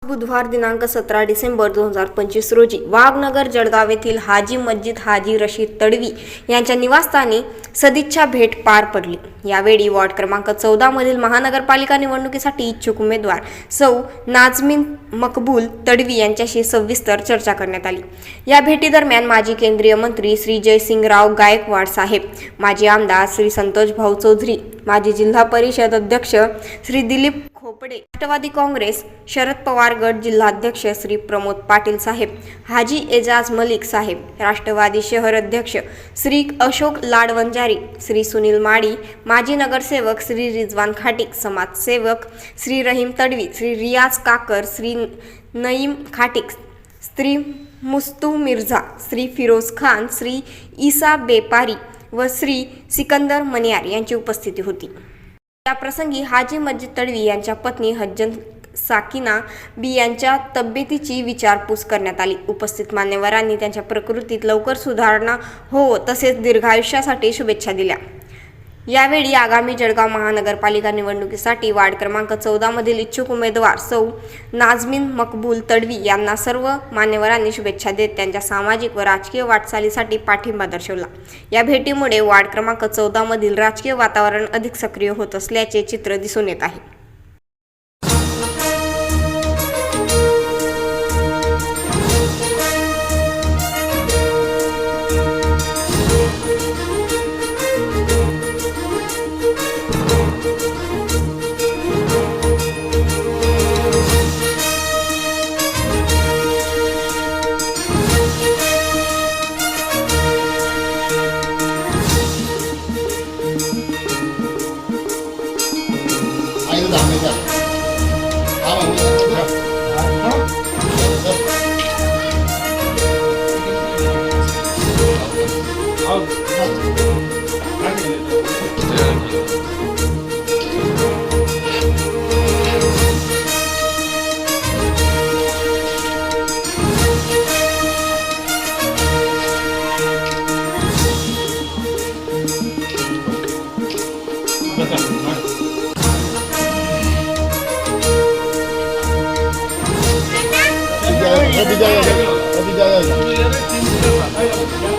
बुधवार दिनांक 17 डिसेंबर 2025 रोजी वाघनगर जळगाव येथील हाजी मस्जिद हाजी रशीद तडवी यांच्या निवासस्थानी सदिच्छा भेट पार पडली। यावेळी वॉर्ड क्रमांक 14 मधील महानगरपालिका निवडणुकीसाठी इच्छुक उमेदवार सौ नाजमीन मकबूल तडवी यांच्याशी सविस्तर चर्चा करण्यात आली। या भेटीदरम्यान माजी केंद्रीय मंत्री श्री जयसिंगराव गायकवाड साहेब, माजी आमदार श्री संतोष भाऊ चौधरी, माजी जिल्हा परिषद अध्यक्ष श्री दिलीप खोपडे, राष्ट्रवादी काँग्रेस शरद पवार गट जिल्हाध्यक्ष श्री प्रमोद पाटील साहेब, हाजी एजाज मलिक साहेब, राष्ट्रवादी शहर अध्यक्ष श्री अशोक लाडवंजारी, श्री सुनील माडी, माजी नगरसेवक श्री रिजवान खाटिक, समाजसेवक श्री रहीम तडवी, श्री रियाज काकर, श्री नईम खाटिक, श्री मुस्तू मिर्झा, श्री फिरोज खान, श्री ईसा बेपारी व श्री सिकंदर मनियार यांची उपस्थिती होती। या प्रसंगी हाजी मस्जिद तडवी यांच्या पत्नी हज्जन साकिना बी यांच्या तब्येतीची विचारपूस करण्यात आली। उपस्थित मान्यवरांनी त्यांच्या प्रकृतीत लवकर सुधारणा हो तसेच दीर्घायुष्यासाठी शुभेच्छा दिल्या। यावेळी आगामी जळगाव महानगरपालिका निवडणुकीसाठी वार्ड क्रमांक 14 मधील इच्छुक उमेदवार सौ नाजमीन मकबूल तडवी यांना सर्व मान्यवरांनी शुभेच्छा देत त्यांच्या सामाजिक व राजकीय वाटचालीसाठी पाठिंबा दर्शवला। या भेटीमुळे वार्ड क्रमांक 14 मधील राजकीय वातावरण अधिक सक्रिय होत असल्याचे चित्र दिसून येत आहे। अभी जाएगा